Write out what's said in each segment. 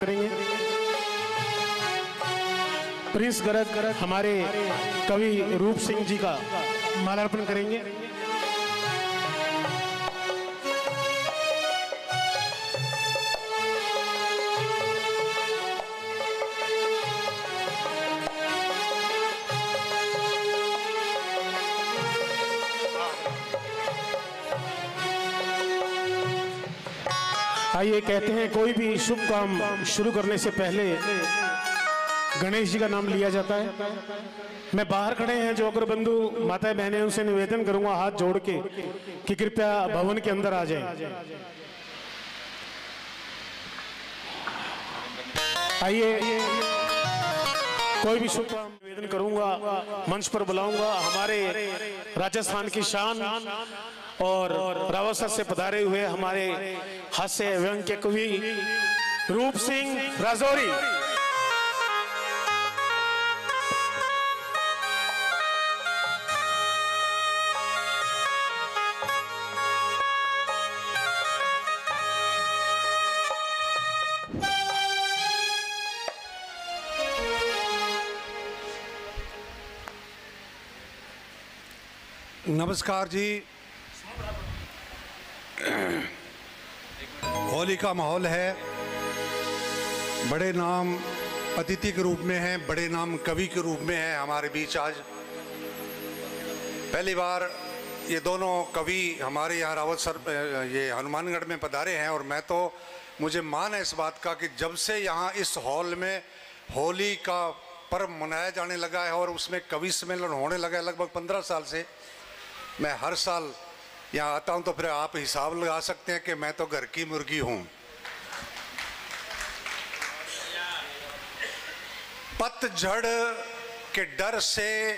करेंगे। प्रिंस गरग हमारे कवि रूप सिंह जी का मालार्पण करेंगे। आइए, कहते हैं कोई भी शुभ काम शुरू करने से पहले गणेश जी का नाम लिया जाता है। मैं बाहर खड़े हैं जो अगर बंधु माताएं बहनें, उनसे निवेदन करूंगा हाथ जोड़ के कि कृपया भवन के अंदर आ जाएं। आइए, कोई भी शुभ काम निवेदन करूंगा, मंच पर बुलाऊंगा हमारे राजस्थान की शान और रावसा से पधारे हुए हमारे हास्य व्यंग के कवि रूप सिंह राजौरी। नमस्कार जी। होली का माहौल है। बड़े नाम अतिथि के रूप में हैं, बड़े नाम कवि के रूप में हैं हमारे बीच आज। पहली बार ये दोनों कवि हमारे यहाँ रावत सर ये हनुमानगढ़ में पधारे हैं और मैं तो मुझे मान है इस बात का कि जब से यहाँ इस हॉल में होली का पर्व मनाया जाने लगा है और उसमें कवि सम्मेलन होने लगा है लगभग 15 साल से, मैं हर साल यहाँ आता हूँ। तो फिर आप हिसाब लगा सकते हैं कि मैं तो घर की मुर्गी हूँ। पतझड़ के डर से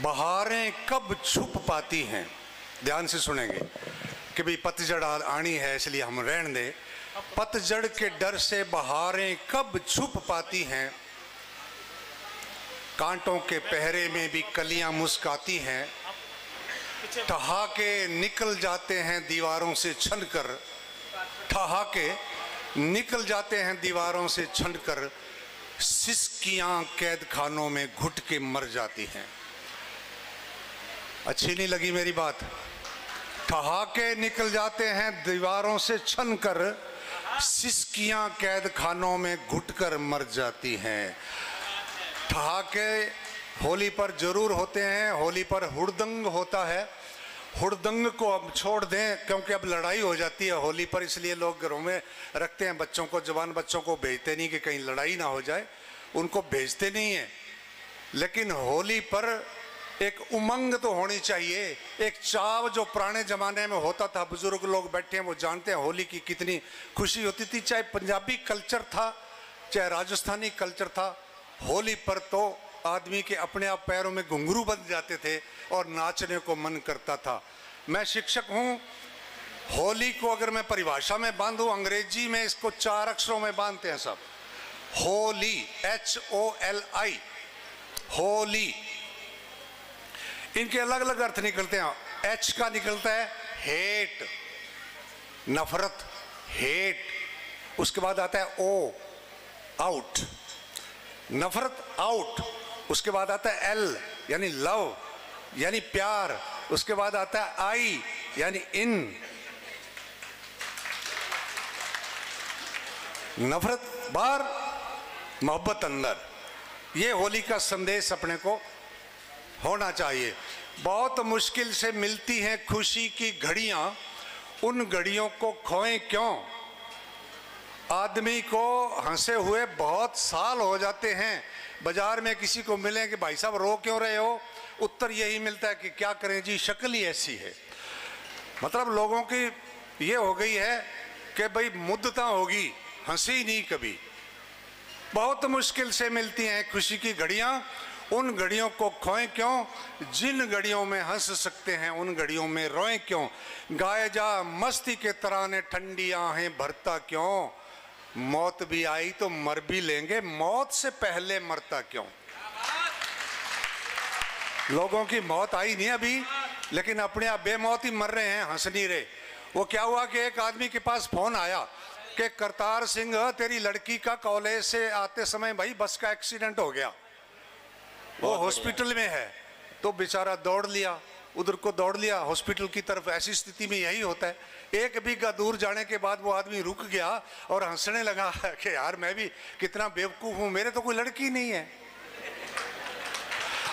बहारें कब छुप पाती हैं। ध्यान से सुनेंगे कि भाई पतझड़ आनी है इसलिए हम रहने दें। पतझड़ के डर से बहारें कब छुप पाती हैं, कांटों के पहरे में भी कलियां मुस्काती हैं। ठहाके निकल जाते हैं दीवारों से छनकर, ठहाके निकल जाते हैं दीवारों से छनकर, सिसकियां कैद खानों में घुट के मर जाती हैं। अच्छी नहीं लगी मेरी बात? ठहाके निकल जाते हैं दीवारों से छनकर, सिसकियां कैद खानों में घुट कर मर जाती हैं। ठहाके होली पर जरूर होते हैं। होली पर हुड़दंग होता है। हुड़दंग को अब छोड़ दें क्योंकि अब लड़ाई हो जाती है होली पर, इसलिए लोग घरों में रखते हैं बच्चों को, जवान बच्चों को भेजते नहीं कि कहीं लड़ाई ना हो जाए, उनको भेजते नहीं हैं। लेकिन होली पर एक उमंग तो होनी चाहिए, एक चाव जो पुराने ज़माने में होता था। बुजुर्ग लोग बैठे हैं वो जानते हैं होली की कितनी खुशी होती थी। चाहे पंजाबी कल्चर था चाहे राजस्थानी कल्चर था, होली पर तो आदमी के अपने आप पैरों में घुंघरू बन जाते थे और नाचने को मन करता था। मैं शिक्षक हूँ। होली को अगर मैं परिभाषा में बांधूं, अंग्रेजी में इसको 4 अक्षरों में बांधते हैं सब। होली, HOLI, होली। इनके अलग अलग अर्थ निकलते हैं। H का निकलता है हेट, नफरत, हेट। उसके बाद आता है O, आउट, नफरत, आउट। उसके बाद आता है L यानी लव, यानी प्यार। उसके बाद आता है I यानी इन। नफरत बाहर, मोहब्बत अंदर। ये होली का संदेश अपने को होना चाहिए। बहुत मुश्किल से मिलती हैं खुशी की घड़ियां, उन घड़ियों को खोएं क्यों। आदमी को हंसे हुए बहुत साल हो जाते हैं। बाजार में किसी को मिले कि भाई साहब रो क्यों रहे हो, उत्तर यही मिलता है कि क्या करें जी, शक्ल ही ऐसी है। मतलब लोगों की ये हो गई है कि भाई मुद्दता होगी, हंसी नहीं कभी। बहुत मुश्किल से मिलती हैं खुशी की घड़ियां, उन घड़ियों को खोएं क्यों। जिन घड़ियों में हंस सकते हैं उन घड़ियों में रोएं क्यों। गाए जा मस्ती के तराने, ठंडी आहें भरता क्यों। मौत भी आई तो मर भी लेंगे, मौत से पहले मरता क्यों। लोगों की मौत आई नहीं अभी, लेकिन अपने आप बेमौत ही मर रहे हैं, हंस नहीं रहे। वो क्या हुआ कि एक आदमी के पास फोन आया कि करतार सिंह तेरी लड़की का कॉलेज से आते समय भाई बस का एक्सीडेंट हो गया, वो हॉस्पिटल में है। तो बेचारा दौड़ लिया, उधर को दौड़ लिया हॉस्पिटल की तरफ। ऐसी स्थिति में यही होता है, एक बीघा दूर जाने के बाद वो आदमी रुक गया और हंसने लगा कि यार मैं भी कितना बेवकूफ हूं, मेरे तो कोई लड़की नहीं है।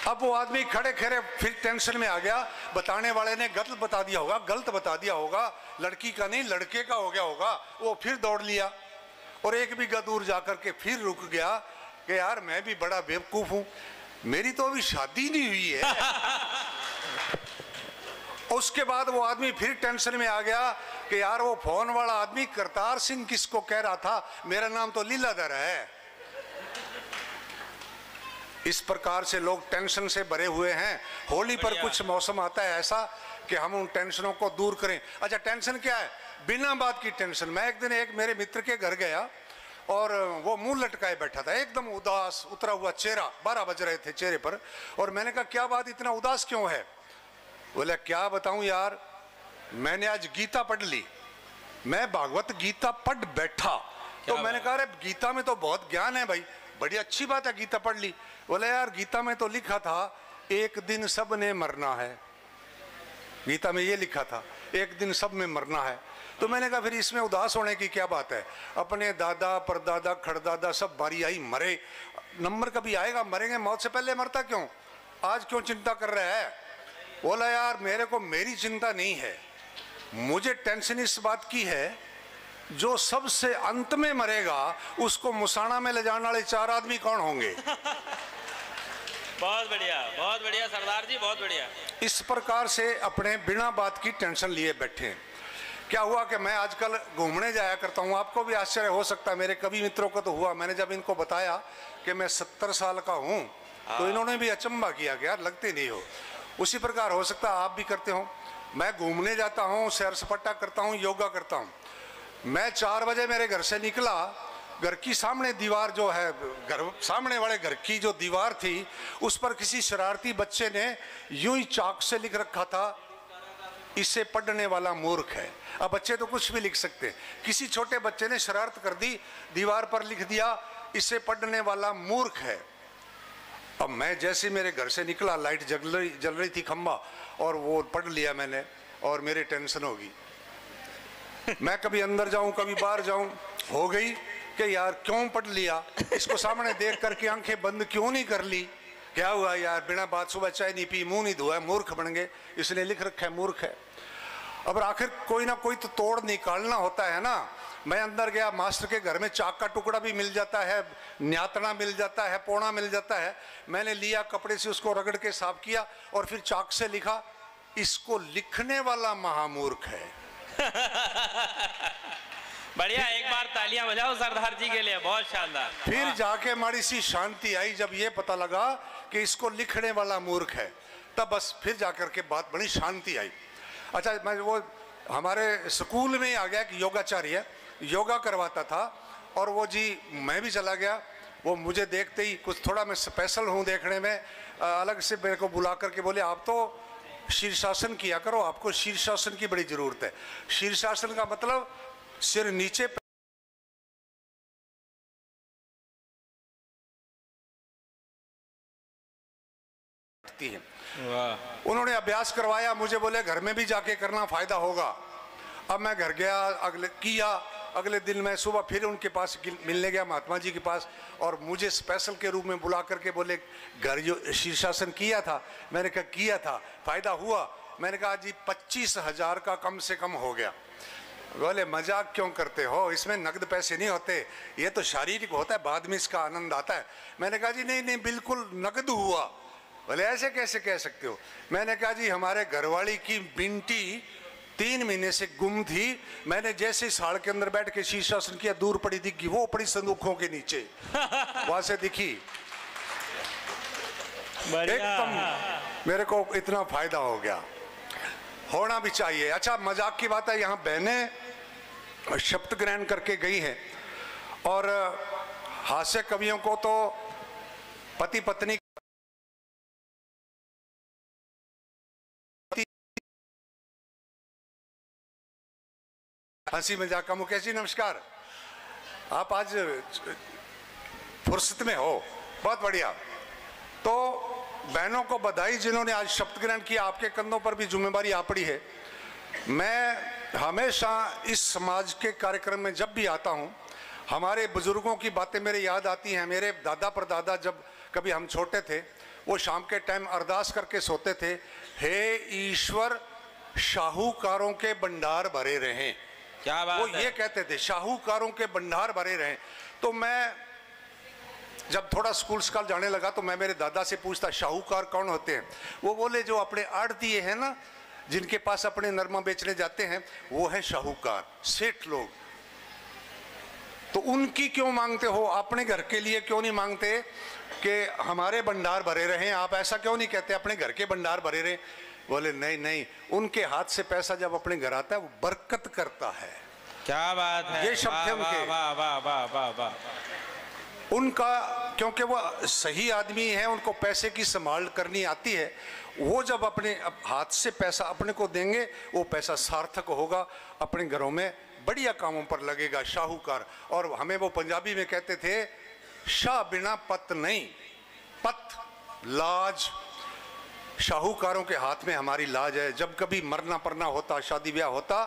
अब वो आदमी खड़े खड़े फिर टेंशन में आ गया, बताने वाले ने गलत बता दिया होगा, गलत बता दिया होगा, लड़की का नहीं लड़के का हो गया होगा। वो फिर दौड़ लिया और एक बीघा दूर जाकर के फिर रुक गया कि यार मैं भी बड़ा बेवकूफ हूं, मेरी तो अभी शादी नहीं हुई है। उसके बाद वो आदमी फिर टेंशन में आ गया कि यार वो फोन वाला आदमी करतार सिंह किसको कह रहा था, मेरा नाम तो लीलाधर है। इस प्रकार से लोग टेंशन से भरे हुए हैं। होली पर कुछ मौसम आता है ऐसा कि हम उन टेंशनों को दूर करें। अच्छा, टेंशन क्या है? बिना बात की टेंशन। मैं एक दिन एक मेरे मित्र के घर गया और वो मुंह लटकाए बैठा था, एकदम उदास, उतरा हुआ चेहरा, 12 बज रहे थे चेहरे पर। और मैंने कहा क्या बात, इतना उदास क्यों है? बोले क्या बताऊं यार, मैंने आज गीता पढ़ ली, मैं भागवत गीता पढ़ बैठा। तो मैंने कहा अरे गीता में तो बहुत ज्ञान है भाई, बड़ी अच्छी बात है, गीता पढ़ ली। बोले यार गीता में तो लिखा था एक दिन सब ने मरना है, गीता में ये लिखा था एक दिन सब में मरना है। तो मैंने कहा फिर इसमें उदास होने की क्या बात है, अपने दादा परदादा खड़दादा सब बारी आई मरे, नंबर कभी आएगा, मरेंगे, मौत से पहले मरता क्यों, आज क्यों चिंता कर रहा है? बोला यार मेरे को मेरी चिंता नहीं है, मुझे टेंशन इस बात की है जो सबसे अंत में मरेगा उसको मुसाना में ले जाने वाले 4 आदमी कौन होंगे। बहुत बढ़िया सरदार जी, बहुत बढ़िया। इस प्रकार से अपने बिना बात की टेंशन लिए बैठे। क्या हुआ कि मैं आजकल घूमने जाया करता हूँ, आपको भी आश्चर्य हो सकता है, मेरे कभी मित्रों को तो हुआ, मैंने जब इनको बताया कि मैं 70 साल का हूँ तो इन्होंने भी अचंभा किया कि यार लगते नहीं हो। उसी प्रकार हो सकता है आप भी करते हो। मैं घूमने जाता हूँ, सैर सपाटा करता हूँ, योगा करता हूँ। मैं 4 बजे मेरे घर से निकला, घर की सामने दीवार जो है, घर सामने वाले घर की जो दीवार थी उस पर किसी शरारती बच्चे ने यूं ही चाक से लिख रखा था, इसे पढ़ने वाला मूर्ख है। अब बच्चे तो कुछ भी लिख सकते, किसी छोटे बच्चे ने शरारत कर दी, दीवार पर लिख दिया इसे पढ़ने वाला मूर्ख है। अब मैं जैसे मेरे घर से निकला, लाइट जल रही थी खंबा, और वो पढ़ लिया मैंने और मेरी टेंशन होगी। मैं कभी अंदर जाऊं कभी बाहर जाऊं, हो गई कि यार क्यों पढ़ लिया, इसको सामने देख करके आंखें बंद क्यों नहीं कर ली, क्या हुआ यार बिना बात सुबह चाय नहीं पी, मुंह नहीं धोया, मूर्ख बन गए, इसने लिख रखा है मूर्ख है। अब आखिर कोई ना कोई तो तोड़ निकालना होता है ना। मैं अंदर गया, मास्टर के घर में चाक का टुकड़ा भी मिल जाता है, न्यातना मिल जाता है, पोना मिल जाता है। मैंने लिया, कपड़े से उसको रगड़ के साफ किया और फिर चाक से लिखा, इसको लिखने वाला महामूर्ख है। बढ़िया, एक बार तालियां बजाओ सरदार जी के लिए, बहुत शानदार। फिर जाके माड़ी सी शांति आई जब ये पता लगा कि इसको लिखने वाला मूर्ख है, तब बस फिर जाकर के बात बड़ी शांति आई। अच्छा, मैं वो हमारे स्कूल में ही आ गया कि योगाचार्य योगा करवाता था, और वो जी मैं भी चला गया। वो मुझे देखते ही, कुछ थोड़ा मैं स्पेशल हूँ देखने में, अलग से मेरे को बुला करके बोले आप तो शीर्षासन किया करो, आपको शीर्षासन की बड़ी जरूरत है। शीर्षासन का मतलब सिर नीचे है। उन्होंने अभ्यास करवाया, मुझे बोले घर में भी जाके करना, फायदा होगा। अब मैं घर गया, अगले दिन मैं सुबह फिर उनके पास मिलने गया, महात्मा जी के पास, और मुझे स्पेशल के रूप में बुला करके बोले घर जो शीर्षासन किया था। मैंने कहा किया था, फायदा हुआ? मैंने कहा जी 25,000 का कम से कम हो गया। बोले मजाक क्यों करते हो, इसमें नगद पैसे नहीं होते, ये तो शारीरिक होता है, बाद में इसका आनंद आता है। मैंने कहा जी नहीं बिल्कुल नगद हुआ। बोले ऐसे कैसे कह सकते हो? मैंने कहा जी हमारे घरवाली की बिंटी 3 महीने से गुम थी, मैंने जैसे साड़ के अंदर बैठ के शीर्षासन किया, दूर पड़ी दिखी, वो पड़ी संदूकों के नीचे, वहां से दिखी एकदम। मेरे को इतना फायदा हो गया, होना भी चाहिए। अच्छा, मजाक की बात है, यहाँ बहनें शब्द ग्रहण करके गई हैं, और हास्य कवियों को तो पति पत्नी हंसी मजाक का। मुकेश जी नमस्कार। आप आज फुर्सत में हो, बहुत बढ़िया। तो बहनों को बधाई जिन्होंने आज शपथ ग्रहण किया, आपके कंधों पर भी जिम्मेवारी आ पड़ी है। मैं हमेशा इस समाज के कार्यक्रम में जब भी आता हूँ, हमारे बुजुर्गों की बातें मेरे याद आती हैं। मेरे दादा परदादा जब कभी हम छोटे थे, वो शाम के टाइम अरदास करके सोते थे, हे ईश्वर शाहूकारों के भंडार भरे रहें। क्या बात वो है? ये कहते थे शाहूकारों के भंडार भरे रहें। तो मैं जब थोड़ा स्कूल स्कूल जाने लगा तो मैं मेरे दादा से पूछता, शाहूकार कौन होते हैं? वो बोले जो अपने आड़तीए हैं ना, जिनके पास अपने नरमा बेचने जाते हैं, वो है शाहूकार, सेठ लोग। तो उनकी क्यों मांगते हो, अपने घर के लिए क्यों नहीं मांगते कि हमारे भंडार भरे रहें? आप ऐसा क्यों नहीं कहते अपने घर के भंडार भरे रहें? बोले नहीं नहीं, उनके हाथ से पैसा जब अपने घर आता है वो बरकत करता है। क्या बात है? ये शब्द है उनके। वाह वाह वाह वाह वाह। उनका, क्योंकि वो सही आदमी है, उनको पैसे की संभाल करनी आती है। वो जब अपने हाथ से पैसा अपने को देंगे, वो पैसा सार्थक होगा, अपने घरों में बढ़िया कामों पर लगेगा। शाहूकार। और हमें वो पंजाबी में कहते थे, शाह बिना पत नहीं, पत लाज। शाहूकारों के हाथ में हमारी लाज है। जब कभी मरना परना होता, शादी ब्याह होता,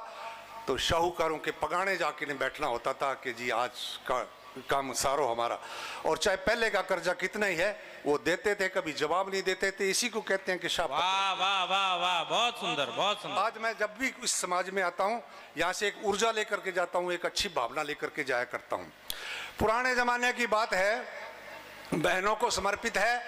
तो शाहूकारों के पगाने जाके ने बैठना होता था कि जी आज का काम सारो हमारा। और चाहे पहले का कर्जा कितना ही है, वो देते थे, कभी जवाब नहीं देते थे। इसी को कहते हैं कि शाह। वाह वाह वाह वाह, बहुत सुंदर बहुत सुंदर। आज मैं जब भी इस समाज में आता हूँ, यहाँ से एक ऊर्जा लेकर के जाता हूँ, एक अच्छी भावना लेकर के जाया करता हूँ। पुराने जमाने की बात है, बहनों को समर्पित है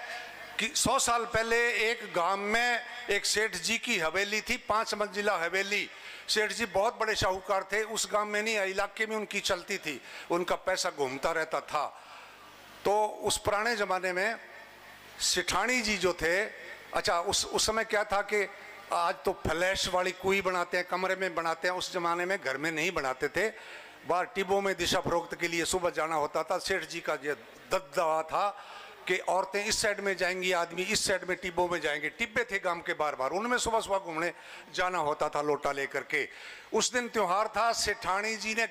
कि 100 साल पहले एक गांव में एक सेठ जी की हवेली थी, 5 मंजिला हवेली। सेठ जी बहुत बड़े शाहूकार थे। उस गांव में नहीं, इलाके में उनकी चलती थी, उनका पैसा घूमता रहता था। तो उस पुराने ज़माने में सेठानी जी जो थे, अच्छा उस समय क्या था कि आज तो फ्लैश वाली कुई बनाते हैं, कमरे में बनाते हैं, उस ज़माने में घर में नहीं बनाते थे। बाहर टिब्बों में दिशा फरोख्त के लिए सुबह जाना होता था। सेठ जी का ये दबदबा था कि औरतें इस साइड में जाएंगी, आदमी इस साइड में टिब्बों में जाएंगे। टिब्बे थे गांव के बार बार, उनमें सुबह सुबह घूमने जाना होता था लोटा लेकर के। उस दिन त्योहार था। सेठानी जी ने,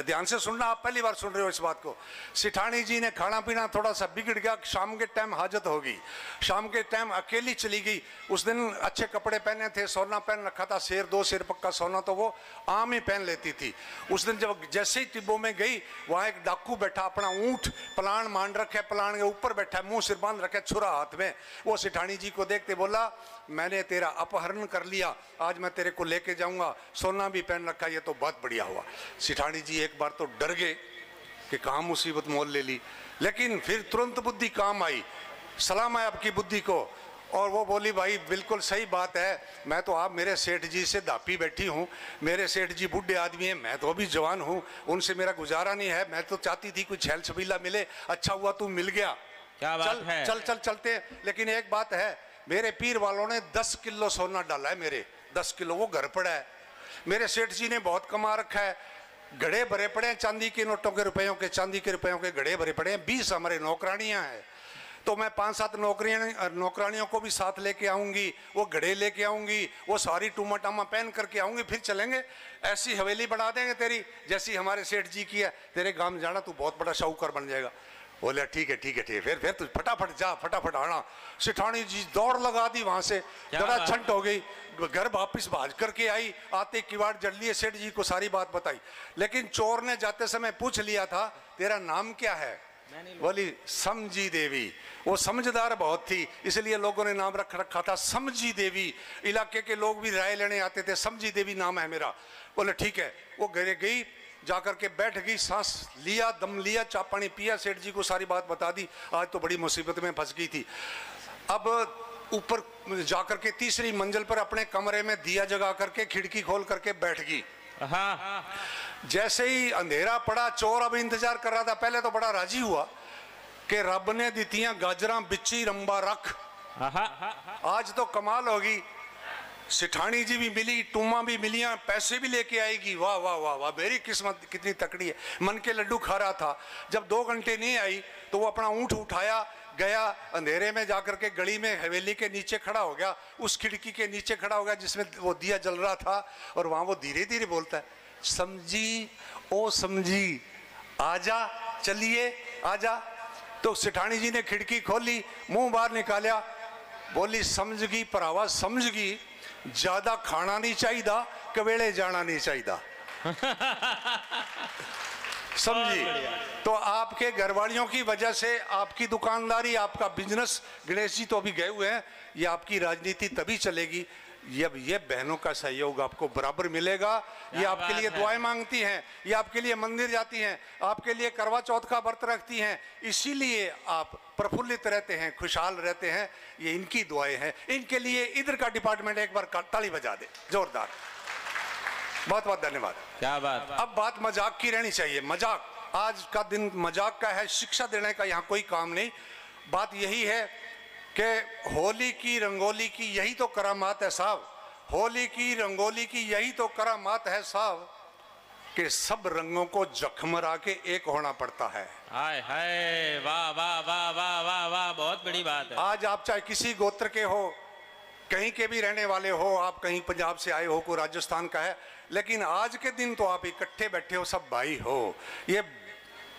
ध्यान से सुनना, आप पहली बार सुन रहे हो इस बात को, सेठानी जी ने खाना पीना थोड़ा सा बिगड़ गया। शाम के टाइम हाजत होगी, शाम के टाइम अकेली चली गई। उस दिन अच्छे कपड़े पहने थे, सोना पहन रखा था, शेर 2 शेर पक्का सोना तो वो आम ही पहन लेती थी। उस दिन जब जैसे ही टिब्बों में गई, वहाँ एक डाकू बैठा, अपना ऊँट पलाण मान रखे, पलाण के ऊपर बैठा, मुंह सिर बांध रखे, छुरा हाथ में। वो सेठानी जी को देखते बोला, मैंने तेरा अपहरण कर लिया, आज मैं तेरे को लेके जाऊंगा, सोना भी पहन रखा, ये तो बहुत बढ़िया हुआ। सेठानी जी एक बार तो डर गए कि कहाँ मुसीबत मोल ले ली, लेकिन फिर तुरंत बुद्धि काम आई। सलाम है आपकी बुद्धि को। और वो बोली, भाई बिल्कुल सही बात है, मैं तो आप मेरे सेठ जी से दापी बैठी हूँ, मेरे सेठ जी बूढ़े आदमी हैं, मैं तो अभी जवान हूँ, उनसे मेरा गुजारा नहीं है। मैं तो चाहती थी कोई छैल छबीला मिले, अच्छा हुआ तू मिल गया, क्या बात है? चलते। लेकिन एक बात है, मेरे पीर वालों ने 10 किलो सोना डाला है, मेरे 10 किलो, वो घर पड़ा है। मेरे सेठ जी ने बहुत कमा रखा है, घड़े भरे पड़े हैं, चांदी के नोटों के रुपयों के, चांदी के रुपयों के घड़े भरे पड़े हैं। 20 हमारे नौकरानियां हैं, तो मैं 5-7 नौकरानियों को भी साथ लेके आऊंगी, वो घड़े लेके आऊंगी, वो सारी टूमा टामा पहन करके आऊंगी, फिर चलेंगे, ऐसी हवेली बना देंगे तेरी जैसी हमारे सेठ जी की है, तेरे गांव में जाना, तू बहुत बड़ा शाहूकार बन जाएगा। बोले ठीक है ठीक है ठीक है, फिर तू फटाफट जा, फटाफट आना। सेठानी जी दौड़ लगा दी, वहां से जरा छंट हो गई, घर वापिस भाज करके आई। आते किवाड़ जड़ लिए, सेठ जी को सारी बात बताई। लेकिन चोर ने जाते समय पूछ लिया था, तेरा नाम क्या है? बोली समझी देवी। वो समझदार बहुत थी, इसलिए लोगों ने नाम रख रखा था समझी देवी। इलाके के लोग भी राय लेने आते थे, समझी देवी नाम है मेरा। बोले ठीक है। वो घरे गई, जाकर के बैठ गई, सांस लिया, दम लिया, चा पानी पिया, सेठ जी को सारी बात बता दी। आज तो बड़ी मुसीबत में फंस गई थी। अब ऊपर जाकर के 3री मंजिल पर अपने कमरे में दिया जगा करके खिड़की खोल करके बैठ गई। जैसे ही अंधेरा पड़ा, चोर अब इंतजार कर रहा था। पहले तो बड़ा राजी हुआ कि रब ने दितियां गाजरां बिच्ची रंबा रख, आज तो कमाल होगी। सेठानी जी भी मिली, टूमा भी मिलियां, पैसे भी लेके आएगी। वाह वाह वाह वाह, मेरी किस्मत कितनी तकड़ी है। मन के लड्डू खा रहा था। जब 2 घंटे नहीं आई तो वो अपना ऊँट उठाया, गया अंधेरे में जाकर के गली में हवेली के नीचे खड़ा हो गया, उस खिड़की के नीचे खड़ा हो गया जिसमें वो दिया जल रहा था। और वहाँ वो धीरे धीरे बोलता है, समझी ओ समझी, आजा, चलिए आजा। तो सेठानी जी ने खिड़की खोली, मुंह बाहर निकाला, बोली समझ गई भरावा समझ गई, ज्यादा खाना नहीं चाहिए, कवेले जाना नहीं चाहिए। समझी? तो आपके घरवालियों की वजह से आपकी दुकानदारी, आपका बिजनेस, गणेश जी तो अभी गए हुए हैं, ये आपकी राजनीति तभी चलेगी जब ये बहनों का सहयोग आपको बराबर मिलेगा। ये आपके लिए दुआएं मांगती हैं, ये आपके लिए मंदिर जाती हैं, आपके लिए करवा चौथ का व्रत रखती हैं, इसीलिए आप प्रफुल्लित रहते हैं, खुशहाल रहते हैं। ये इनकी दुआएं हैं। इनके लिए इधर का डिपार्टमेंट एक बार ताली बजा दे जोरदार। बहुत बहुत धन्यवाद। क्या बात। अब बात मजाक की रहनी चाहिए। मजाक, आज का दिन मजाक का है, शिक्षा देने का यहाँ कोई काम नहीं। बात यही है कि होली की रंगोली की यही तो करामात है साहब, होली की रंगोली की यही तो करामात है साहब, कि सब रंगों को जखमरा के एक होना पड़ता है। हाय हाय, वाह वाह वाह वाह वाह वाह, बहुत बड़ी बात है। आज आप चाहे किसी गोत्र के हो, कहीं के भी रहने वाले हो, आप कहीं पंजाब से आए हो, कोई राजस्थान का है, लेकिन आज के दिन तो आप इकट्ठे बैठे हो, सब भाई हो। ये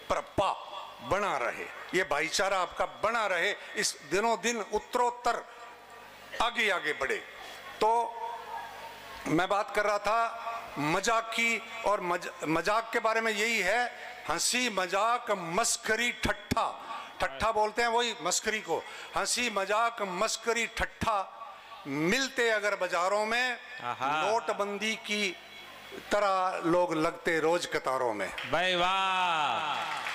प्रपा बना रहे, ये भाईचारा आपका बना रहे, इस दिनों दिन उत्तरोत्तर आगे आगे बढ़े। तो मैं बात कर रहा था मजाक की, और मजाक के बारे में यही है, हंसी मजाक मस्करी ठट्ठा, ठट्ठा बोलते हैं वही मस्करी को, हंसी मजाक मस्करी ठट्ठा मिलते अगर बाजारों में, नोटबंदी की तरह लोग लगते रोज कतारों में। भाई वाह।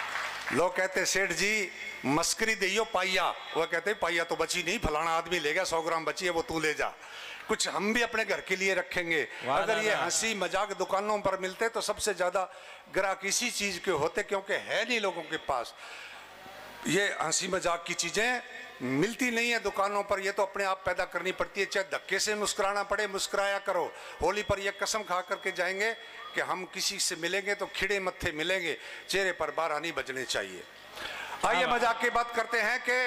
लोग कहते सेठ जी मस्करी दियो पाइया, वो कहते पाइया तो बची नहीं, फलाना आदमी ले गया 100 ग्राम बची है, वो तू ले जा, कुछ हम भी अपने घर के लिए रखेंगे। अगर ये हंसी मजाक दुकानों पर मिलते तो सबसे ज्यादा ग्राहक इसी चीज के होते, क्योंकि है नहीं लोगों के पास। ये हंसी मजाक की चीजें मिलती नहीं है दुकानों पर, ये तो अपने आप पैदा करनी पड़ती है, चाहे धक्के से मुस्कुराना पड़े मुस्कुराया करो। होली पर ये कसम खा करके जाएंगे कि हम किसी से मिलेंगे तो खिड़े मत्थे मिलेंगे, चेहरे पर बारह नहीं बजने चाहिए। आइए मजाक की बात करते हैं कि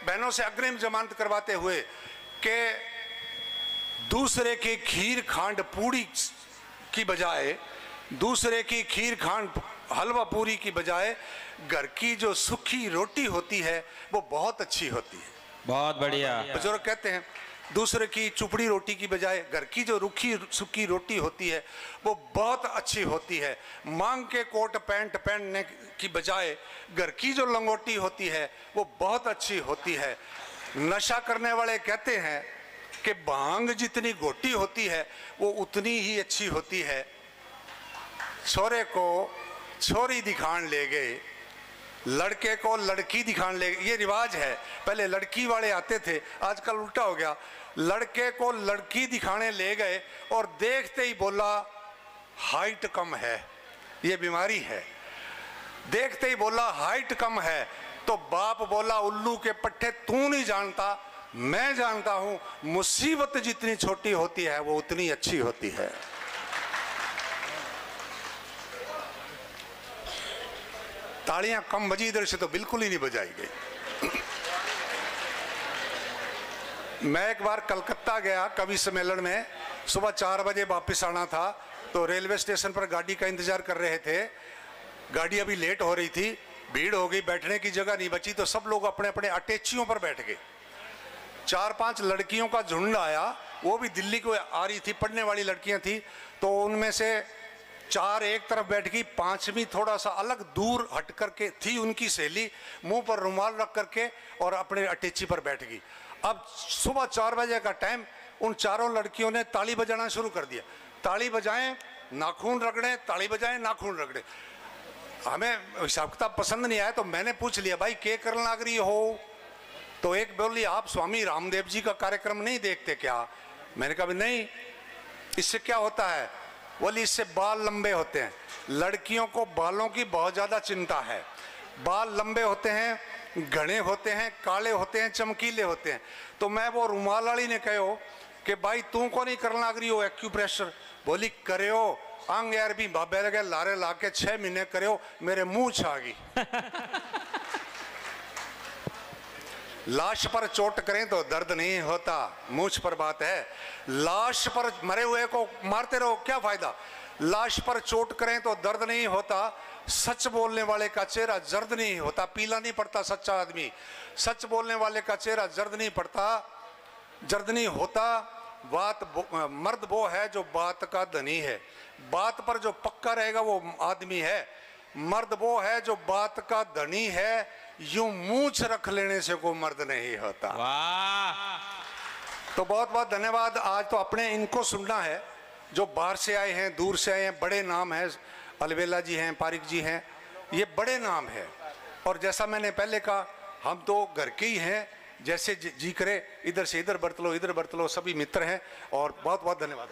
बहनों से अग्रिम जमानत करवाते हुए कि दूसरे की खीर खांड पूड़ी की बजाय, दूसरे की खीर खांड हलवा पूरी की बजाय घर की जो सूखी रोटी होती है वो बहुत अच्छी होती है। बहुत बढ़िया। बुजुर्ग कहते हैं दूसरे की चुपड़ी रोटी की बजाय घर की जो रूखी सूखी रोटी होती है वो बहुत अच्छी होती है। मांग के कोट पैंट पहनने की बजाय घर की जो लंगोटी होती है वो बहुत अच्छी होती है। नशा करने वाले कहते हैं कि भांग जितनी गोटी होती है वो उतनी ही अच्छी होती है। छोरे को छोरी दिखान ले गए, लड़के को लड़की दिखान ले गए। ये रिवाज है, पहले लड़की वाले आते थे, आजकल उल्टा हो गया। लड़के को लड़की दिखाने ले गए और देखते ही बोला हाइट कम है, ये बीमारी है। देखते ही बोला हाइट कम है, तो बाप बोला उल्लू के पट्टे तू नहीं जानता, मैं जानता हूं, मुसीबत जितनी छोटी होती है वो उतनी अच्छी होती है। तालियां कम बजी इधर से तो बिल्कुल ही नहीं बजाई गई। मैं एक बार कलकत्ता गया कवि सम्मेलन में, सुबह 4 बजे वापस आना था, तो रेलवे स्टेशन पर गाड़ी का इंतजार कर रहे थे। गाड़ी अभी लेट हो रही थी, भीड़ हो गई, बैठने की जगह नहीं बची, तो सब लोग अपने अपने अटैचियों पर बैठ गए। 4-5 लड़कियों का झुंड आया, वो भी दिल्ली को आ रही थी, पढ़ने वाली लड़कियां थी। तो उनमें से 4 एक तरफ बैठ गई, 5वीं थोड़ा सा अलग दूर हट करके थी उनकी सहेली, मुंह पर रुमाल रख करके और अपने अटैची पर बैठ गई। अब सुबह 4 बजे का टाइम, उन चारों लड़कियों ने ताली बजाना शुरू कर दिया। ताली बजाएं नाखून रगड़े, ताली बजाएं नाखून रगड़े। हमें हिसाब किताब पसंद नहीं आया, तो मैंने पूछ लिया भाई क्या करने लग रही हो? तो एक बोली आप स्वामी रामदेव जी का कार्यक्रम नहीं देखते क्या? मैंने कहा नहीं। इससे क्या होता है? बोली इससे बाल लंबे होते हैं। लड़कियों को बालों की बहुत ज्यादा चिंता है। बाल लंबे होते हैं, घने होते हैं, काले होते हैं, चमकीले होते हैं। तो मैं वो रुमाल वाली ने कहो कि भाई तू को नहीं करना लग रही हो एक्यूप्रेशर? बोली करे हो अंग यार भी बाबे लगे लारे ला के 6 महीने करे हो, मेरे मुंह छा गई। लाश पर चोट करें तो दर्द नहीं होता, मूंछ पर बात है। लाश पर मरे हुए को मारते रहो क्या फायदा? लाश पर चोट करें तो दर्द नहीं होता, सच बोलने वाले का चेहरा जर्द नहीं होता। पीला नहीं पड़ता सच्चा आदमी, सच बोलने वाले का चेहरा जर्द नहीं पड़ता, जर्द नहीं होता। मर्द वो है जो बात का धनी है, बात पर जो पक्का रहेगा वो आदमी है। मर्द वो है जो बात का धनी है, यूं मूंछ रख लेने से कोई मर्द नहीं होता। वाह, तो बहुत बहुत धन्यवाद। आज तो अपने इनको सुनना है जो बाहर से आए हैं, दूर से आए हैं, बड़े नाम हैं, अलवेला जी हैं, पारिक जी हैं, ये बड़े नाम हैं। और जैसा मैंने पहले कहा, हम तो घर के ही हैं, जैसे जी करे इधर से इधर बरत लो, इधर बरत लो, सभी मित्र हैं। और बहुत बहुत धन्यवाद।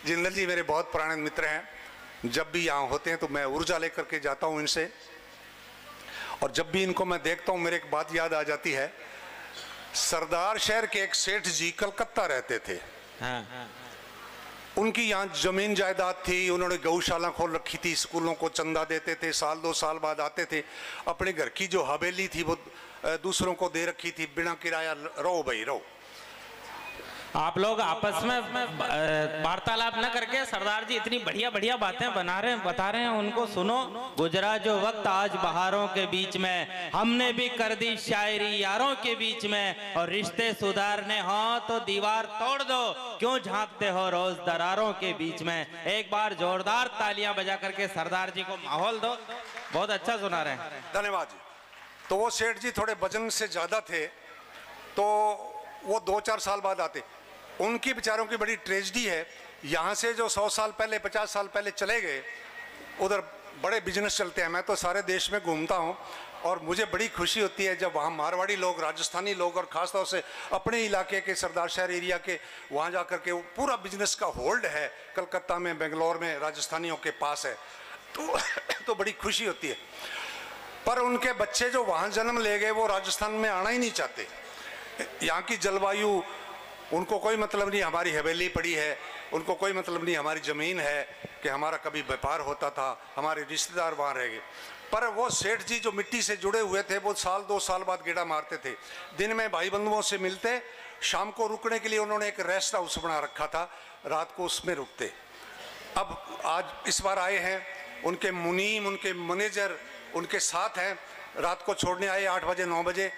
जिंदल जी मेरे बहुत पुराने मित्र हैं, जब भी यहाँ होते हैं तो मैं ऊर्जा लेकर के जाता हूँ इनसे। और जब भी इनको मैं देखता हूँ मेरे एक बात याद आ जाती है। सरदार शहर के एक सेठ जी कलकत्ता रहते थे। हाँ। उनकी यहाँ जमीन जायदाद थी, उन्होंने गौशाला खोल रखी थी, स्कूलों को चंदा देते थे, साल 2 साल बाद आते थे। अपने घर की जो हवेली थी वो दूसरों को दे रखी थी, बिना किराया रहो भाई रहो। आप लोग आपस में वार्तालाप न करके सरदार जी इतनी बढ़िया बढ़िया बातें बता रहे हैं, उनको सुनो। गुजरा जो वक्त आज बहारों के बीच में, हमने भी कर दी शायरी यारों के बीच में। और रिश्ते सुधारने हो तो दीवार तोड़ दो, क्यों झांकते हो रोज दरारों के बीच में। एक बार जोरदार तालियां बजा करके सरदार जी को माहौल दो, बहुत अच्छा सुना रहे हैं। धन्यवाद जी। तो वो सेठ जी थोड़े वजन से ज्यादा थे, तो वो 2-4 साल बाद आते। उनकी बेचारों की बड़ी ट्रेजेडी है, यहाँ से जो 100 साल पहले 50 साल पहले चले गए, उधर बड़े बिजनेस चलते हैं। मैं तो सारे देश में घूमता हूँ और मुझे बड़ी खुशी होती है जब वहाँ मारवाड़ी लोग, राजस्थानी लोग और ख़ासतौर से अपने इलाके के सरदार शहर एरिया के वहाँ जा कर के वो पूरा बिजनेस का होल्ड है, कलकत्ता में, बेंगलोर में राजस्थानियों के पास है, तो बड़ी खुशी होती है। पर उनके बच्चे जो वहाँ जन्म ले गए वो राजस्थान में आना ही नहीं चाहते। यहाँ की जलवायु, उनको कोई मतलब नहीं हमारी हवेली पड़ी है, उनको कोई मतलब नहीं हमारी ज़मीन है कि हमारा कभी व्यापार होता था, हमारे रिश्तेदार वहाँ रह गए। पर वो सेठ जी जो मिट्टी से जुड़े हुए थे, वो साल 2 साल बाद गेड़ा मारते थे। दिन में भाई बंधुओं से मिलते, शाम को रुकने के लिए उन्होंने एक रेस्ट हाउस बना रखा था, रात को उसमें रुकते। अब आज इस बार आए हैं, उनके मुनीम, उनके मैनेजर उनके साथ हैं, रात को छोड़ने आए 8 बजे 9 बजे।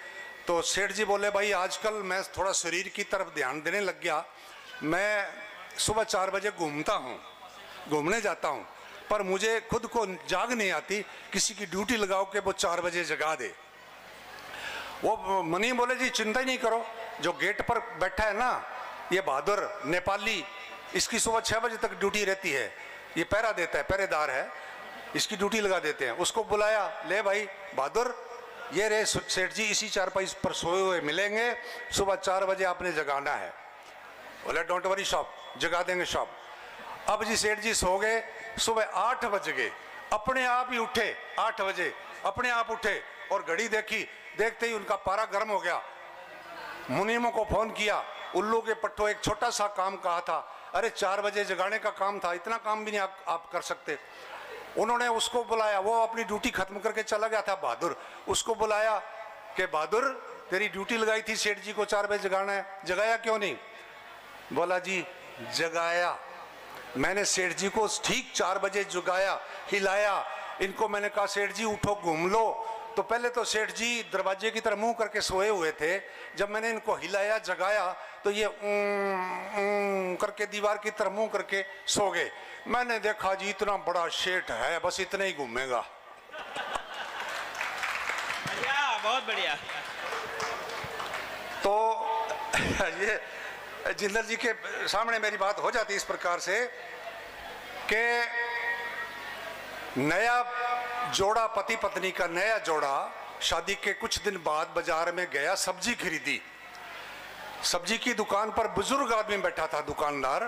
तो सेठ जी बोले, भाई आजकल मैं थोड़ा शरीर की तरफ ध्यान देने लग गया, मैं सुबह 4 बजे घूमने जाता हूँ, पर मुझे खुद को जाग नहीं आती, किसी की ड्यूटी लगाओ कि वो 4 बजे जगा दे। वो मनी बोले, जी चिंता ही नहीं करो, जो गेट पर बैठा है ना, ये बहादुर नेपाली, इसकी सुबह 6 बजे तक ड्यूटी रहती है, ये पहरा देता है, पहरेदार है, इसकी ड्यूटी लगा देते हैं। उसको बुलाया, ले भाई बहादुर, ये रे सेठ जी इसी चारपाई पर सोए हुए मिलेंगे, सुबह 4 बजे आपने जगाना है। बोले डोंट वरी शॉप, जगा देंगे शॉप। अब जी सेठ जी सो गए, सुबह 8 बज गए, अपने आप ही उठे, 8 बजे अपने आप उठे और घड़ी देखी, देखते ही उनका पारा गर्म हो गया। मुनीमों को फोन किया, उल्लू के पट्टो एक छोटा सा काम कहा था, अरे 4 बजे जगाने का काम था, इतना काम भी नहीं आप कर सकते। उन्होंने उसको बुलाया, वो अपनी ड्यूटी खत्म करके चला गया था बहादुर, उसको बुलाया कि बहादुर तेरी ड्यूटी लगाई थी सेठ जी को 4 बजे जगाना है, जगाया क्यों नहीं? बोला जी जगाया, मैंने सेठ जी को ठीक 4 बजे जगाया, हिलाया, इनको मैंने कहा सेठ जी उठो घूम लो। तो पहले तो सेठ जी दरवाजे की तरफ मुंह करके सोए हुए थे, जब मैंने इनको हिलाया जगाया तो ये करके दीवार की तरफ मुंह करके सो गए। मैंने देखा जी इतना बड़ा सेठ है, बस इतना ही घूमेगा। बढ़िया, बहुत बढ़िया। तो ये जिंदल जी के सामने मेरी बात हो जाती इस प्रकार से कि नया जोड़ा, पति पत्नी का नया जोड़ा शादी के कुछ दिन बाद बाजार में गया, सब्जी खरीदी। सब्जी की दुकान पर बुजुर्ग आदमी बैठा था, दुकानदार,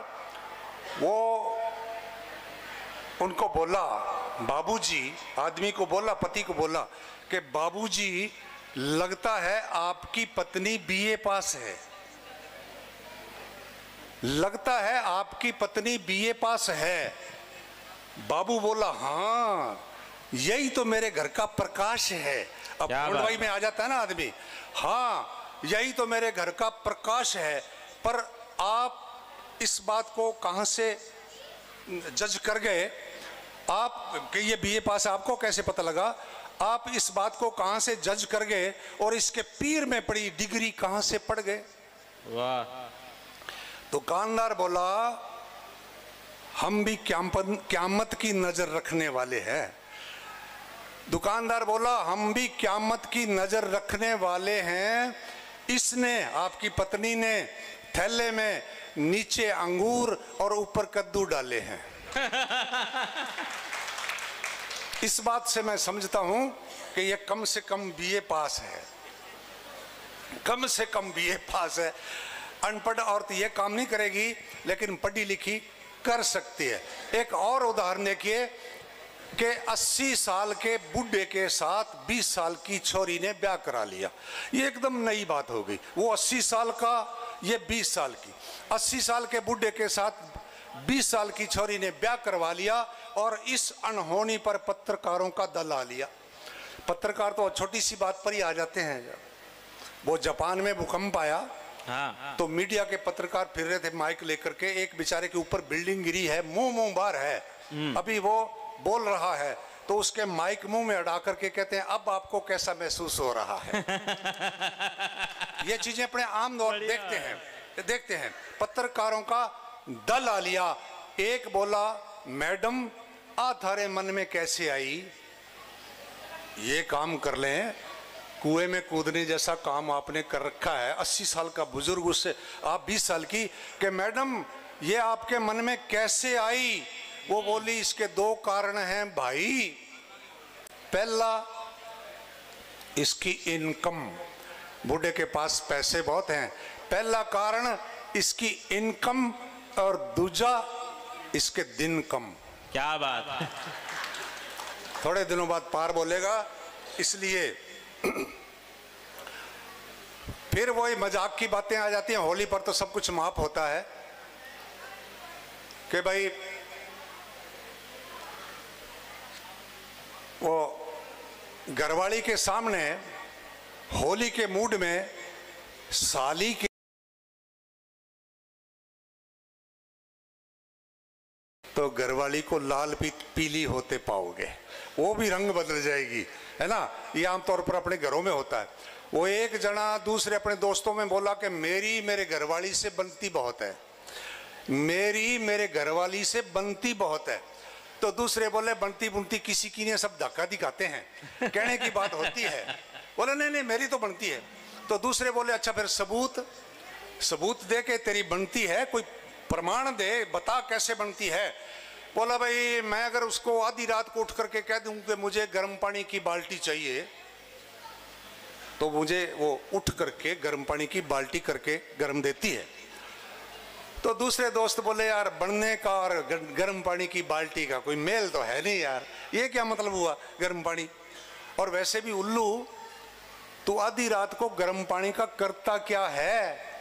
वो उनको बोला, बाबूजी, आदमी को बोला, पति को बोला कि बाबूजी लगता है आपकी पत्नी बीए पास है, लगता है आपकी पत्नी बीए पास है। बाबू बोला हाँ यही तो मेरे घर का प्रकाश है। अब बोलवाई में आ जाता है ना आदमी, हाँ यही तो मेरे घर का प्रकाश है। पर आप इस बात को कहाँ से जज कर गए? आप कि ये बीए पास आपको कैसे पता लगा? आप इस बात को कहाँ से जज कर गए और इसके पीर में पड़ी डिग्री कहाँ से पड़ गए? वाह। दुकानदार बोला हम भी क्यामत की नजर रखने वाले हैं। दुकानदार बोला हम भी क्यामत की नजर रखने वाले हैं। इसने, आपकी पत्नी ने, थैले में नीचे अंगूर और ऊपर कद्दू डाले हैं। इस बात से मैं समझता हूं कि ये कम से कम बीए पास है, कम से कम बीए पास है। अनपढ़ औरत ये काम नहीं करेगी, लेकिन पढ़ी लिखी कर सकती है। एक और उदाहरण देखिए कि 80 साल के बूढ़े के साथ 20 साल की छोरी ने ब्याह करा लिया। ये एकदम नई बात हो गई। वो 80 साल का, ये 20 साल की। 80 साल के बूढ़े के साथ 20 साल की छोरी ने ब्याह करवा लिया और इस अनहोनी पर पत्रकारों का दल आ लिया। पत्रकार तो छोटी सी बात पर ही आ जाते हैं। वो जापान में भूकंप आया, हाँ। तो मीडिया के पत्रकार फिर रहे थे माइक लेकर के। एक बेचारे के ऊपर बिल्डिंग गिरी है, मुंह बाहर है, अभी वो बोल रहा है, तो उसके माइक मुंह में अड़ा करके कहते हैं अब आपको कैसा महसूस हो रहा है? ये चीजें अपने आम दौर देखते हैं। पत्रकारों का दल आ लिया। एक बोला मैडम आ थारे मन में कैसे आई ये काम कर लें, कुएं में कूदने जैसा काम आपने कर रखा है। 80 साल का बुजुर्ग, उससे आप 20 साल की, कि मैडम ये आपके मन में कैसे आई? वो बोली इसके 2 कारण हैं भाई। पहला इसकी इनकम, बूढ़े के पास पैसे बहुत हैं, पहला कारण इसकी इनकम, और दूजा इसके दिन कम। क्या बात है। थोड़े दिनों बाद पार बोलेगा, इसलिए फिर वही मजाक की बातें आ जाती हैं। होली पर तो सब कुछ माफ होता है कि भाई वो घरवाली के सामने होली के मूड में साली के तो घरवाली को लाल पीली होते पाओगे, वो भी रंग बदल जाएगी, है ना। ये आमतौर पर अपने घरों में होता है। वो एक जना दूसरे अपने दोस्तों में बोला कि मेरी मेरे घरवाली से बनती बहुत है, मेरी मेरे घरवाली से बनती बहुत है। तो दूसरे बोले बनती बुनती किसी की नहीं, सब धक्का दिखाते हैं, कहने की बात होती है। बोले नहीं नहीं मेरी तो बनती है। तो दूसरे बोले अच्छा फिर सबूत दे के तेरी बनती है, कोई प्रमाण दे, बता कैसे बनती है। बोला भाई मैं अगर उसको आधी रात को उठ करके कह दूं कि मुझे गर्म पानी की बाल्टी चाहिए, तो मुझे वो उठ करके गर्म पानी की बाल्टी करके गर्म देती है। तो दूसरे दोस्त बोले यार बनने का और गर्म पानी की बाल्टी का कोई मेल तो है नहीं यार, ये क्या मतलब हुआ गर्म पानी। और वैसे भी उल्लू तू आधी रात को गर्म पानी का करता क्या है?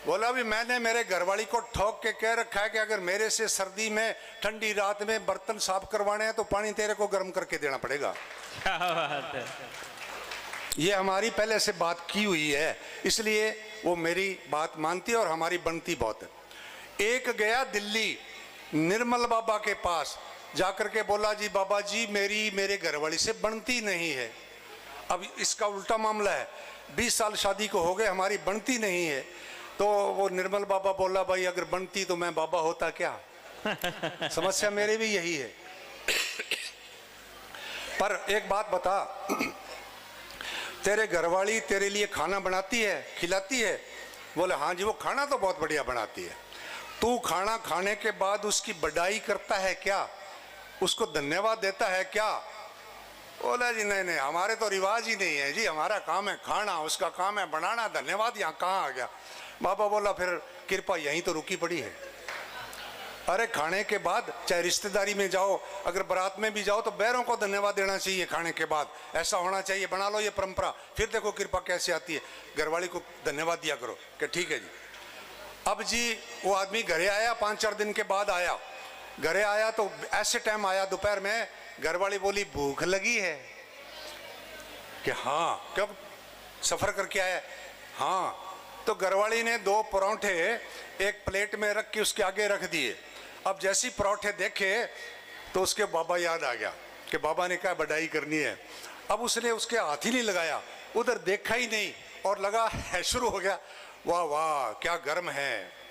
बोला भी मैंने मेरे घरवाली को ठोक के कह रखा है कि अगर मेरे से सर्दी में ठंडी रात में बर्तन साफ करवाने हैं तो पानी तेरे को गर्म करके देना पड़ेगा। क्या बात है। ये हमारी पहले से बात की हुई है, इसलिए वो मेरी बात मानती है और हमारी बनती बहुत है। एक गया दिल्ली निर्मल बाबा के पास, जाकर के बोला जी बाबा जी मेरी मेरे घरवाली से बनती नहीं है। अब इसका उल्टा मामला है, 20 साल शादी को हो गए, हमारी बनती नहीं है। तो वो निर्मल बाबा बोला भाई अगर बनती तो मैं बाबा होता क्या? समस्या मेरी भी यही है। पर एक बात बता, तेरे घरवाली तेरे लिए खाना बनाती है, खिलाती है? बोले हाँ जी वो खाना तो बहुत बढ़िया बनाती है। तू खाना खाने के बाद उसकी बड़ाई करता है क्या? उसको धन्यवाद देता है क्या? बोला जी नहीं नहीं हमारे तो रिवाज ही नहीं है जी, हमारा काम है खाना, उसका काम है बनाना, धन्यवाद यहाँ कहाँ आ गया? बाबा बोला फिर कृपा यहीं तो रुकी पड़ी है। अरे खाने के बाद चाहे रिश्तेदारी में जाओ, अगर बारात में भी जाओ तो बैरों को धन्यवाद देना चाहिए खाने के बाद, ऐसा होना चाहिए, बना लो ये परंपरा, फिर देखो कृपा कैसे आती है। घरवाली को धन्यवाद दिया करो कि ठीक है जी। अब जी वो आदमी घरे आया, 5-4 दिन के बाद आया, घरे आया तो ऐसे टाइम आया दोपहर में, घरवाली बोली भूख लगी है? कि हाँ। कब? सफर करके आया? हाँ, तो घरवाली ने 2 परांठे एक प्लेट में रख के उसके आगे रख दिए। अब जैसी परांठे देखे तो उसके बाबा याद आ गया कि बाबा ने कहा बढ़ाई करनी है। अब उसने उसके हाथ ही नहीं लगाया, उधर देखा ही नहीं और लगा है शुरू हो गया, वाह वाह क्या गर्म है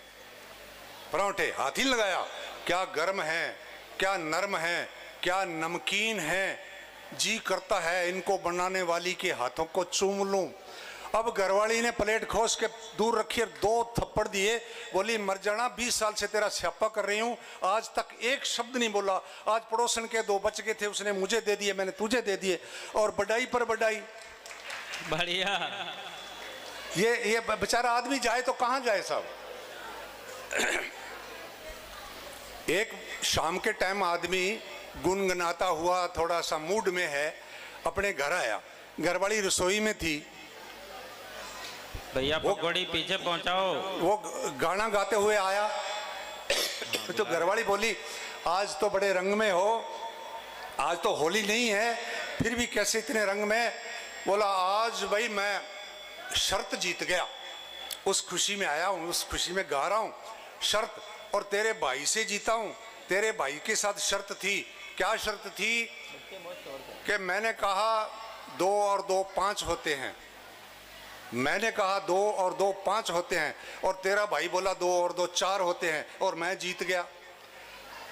परांठे, हाथ ही लगाया, क्या गर्म है, क्या नरम है, क्या नमकीन है, जी करता है इनको बनाने वाली के हाथों को चूम लूं। अब घरवाली ने प्लेट खोस के दूर रखी और 2 थप्पड़ दिए, बोली मर जाना, 20 साल से तेरा स्यापा कर रही हूं, आज तक एक शब्द नहीं बोला, आज पड़ोसन के 2 बच गए थे, उसने मुझे दे दिए, मैंने तुझे दे दिए, और बढ़ाई पर बढ़ाई। बढ़िया। ये बेचारा आदमी जाए तो कहां जाए साहब। एक शाम के टाइम आदमी गुनगुनाता हुआ थोड़ा सा मूड में है, अपने घर आया, घरवाली रसोई में थी, भैया पकौड़ी पीछे पहुंचाओ। वो गाना गाते हुए आया तो घरवाली बोली आज तो बड़े रंग में हो, आज तो होली नहीं है, फिर भी कैसे इतने रंग में। बोला आज भाई मैं शर्त जीत गया, उस खुशी में आया हूँ, उस खुशी में गा रहा हूँ शर्त, और तेरे भाई से जीता हूँ। तेरे भाई के साथ शर्त थी, क्या शर्त थी कि मैंने कहा 2 और 2 5 होते हैं, मैंने कहा 2 और 2 5 होते हैं, और तेरा भाई बोला 2 और 2 4 होते हैं, और मैं जीत गया।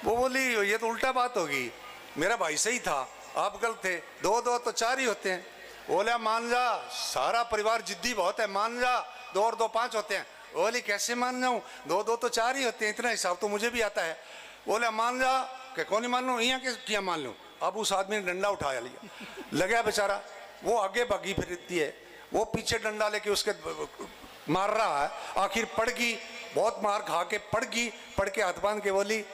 वो बोली ये तो उल्टा बात होगी, मेरा भाई सही था, आप गलत थे, 2 2 तो 4 ही होते हैं। बोला मान जा, सारा परिवार जिद्दी बहुत है, मान जा 2 और 2 5 होते हैं। बोली कैसे मान जाऊं, 2 2 तो 4 ही होते हैं, इतना हिसाब तो मुझे भी आता है। बोला मान जा, कि कौन ही मान लूं, यहाँ के क्या मान लूं। अब उस आदमी ने डंडा उठाया लिया, लगा बेचारा, वो आगे भागी फिरती है, वो पीछे डंडा लेके उसके मार रहा है, आखिर पड़ गई, बहुत मार खा के पड़ गई, पड़ के हाथ बांध के बोली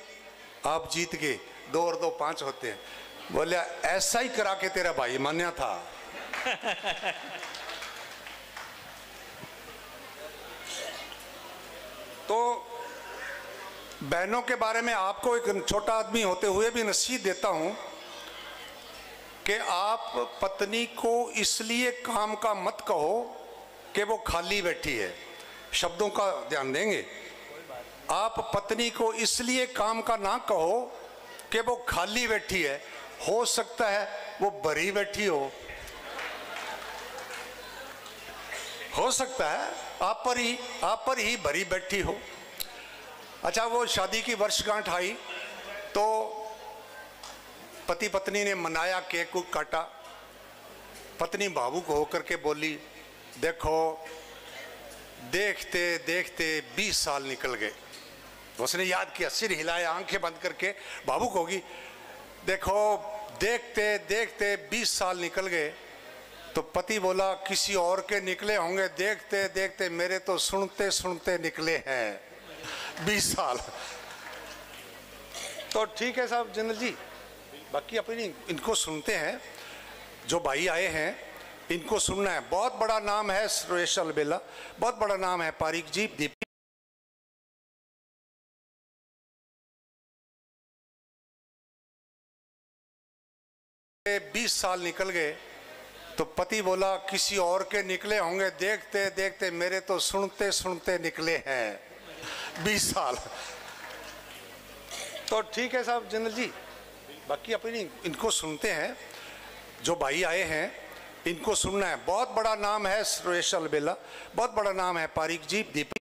आप जीत गए, 2 और 2 5 होते हैं। बोले ऐसा ही करा के तेरा भाई मान्या था। तो बहनों के बारे में आपको एक छोटा आदमी होते हुए भी नसीहत देता हूं कि आप पत्नी को इसलिए काम का मत कहो कि वो खाली बैठी है, शब्दों का ध्यान देंगे। आप पत्नी को इसलिए काम का ना कहो कि वो खाली बैठी है, हो सकता है वो भरी बैठी हो सकता है आप पर ही भरी बैठी हो। अच्छा, वो शादी की वर्षगांठ आई तो पति पत्नी ने मनाया, केक को काटा, पत्नी भावुक होकर के बोली देखो देखते देखते 20 साल निकल गए। उसने याद किया, सिर हिलाया, आंखें बंद करके भावुक होगी, देखो देखते देखते 20 साल निकल गए। तो पति बोला किसी और के निकले होंगे, देखते देखते मेरे तो सुनते सुनते निकले हैं 20 साल। तो ठीक है साहब जिंदल जी, बाकी अपनी इनको सुनते हैं, जो भाई आए हैं इनको सुनना है। बहुत बड़ा नाम है सुरेश अलबेला, बहुत बड़ा नाम है पारिक जी, दीपी 20 साल निकल गए। तो पति बोला किसी और के निकले होंगे, देखते देखते मेरे तो सुनते सुनते निकले हैं 20 साल। तो ठीक है साहब जिंदल जी, बाकी अपनी इनको सुनते हैं, जो भाई आए हैं इनको सुनना है। बहुत बड़ा नाम है सुरेश अलबेला, बहुत बड़ा नाम है पारिक जी, दीपी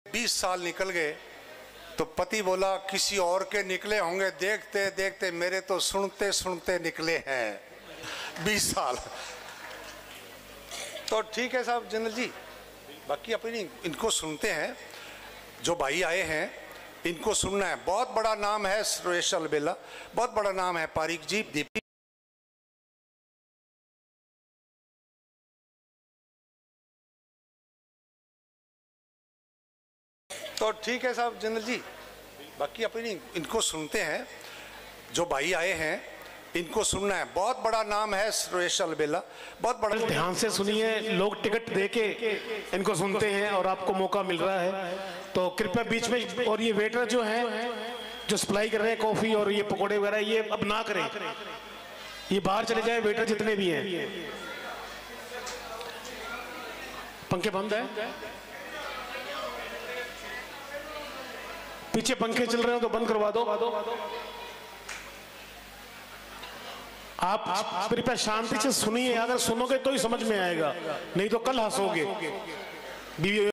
20 साल निकल गए। तो पति बोला किसी और के निकले होंगे, देखते देखते मेरे तो सुनते सुनते निकले हैं 20 साल। तो ठीक है साहब जिंदल जी, बाकी अपनी इनको सुनते हैं, जो भाई आए हैं इनको सुनना है। बहुत बड़ा नाम है सुरेश अलबेला, बहुत बड़ा नाम है पारिक जी, दीपी तो ठीक है साहब जिंदल जी, बाकी अपनी इनको सुनते हैं, जो भाई आए हैं इनको सुनना है। बहुत बड़ा नाम है सुरेश अलबेला, बहुत बड़ा। ध्यान से सुनिए, लोग टिकट देके इनको सुनते हैं और आपको मौका मिल रहा है, तो कृपया बीच में। और ये वेटर जो है, जो जो सप्लाई कर रहे हैं कॉफी और ये पकोड़े वगैरह, ये अब ना करें, ये बाहर चले जाए वेटर जितने भी हैं। पंखे बंद है, पीछे पंखे चल रहे हो तो बंद करवा दो। आप कृपया शांति से सुनिए, अगर सुनोगे तो ही समझ में आएगा, नहीं तो कल हंसोगे। बीवी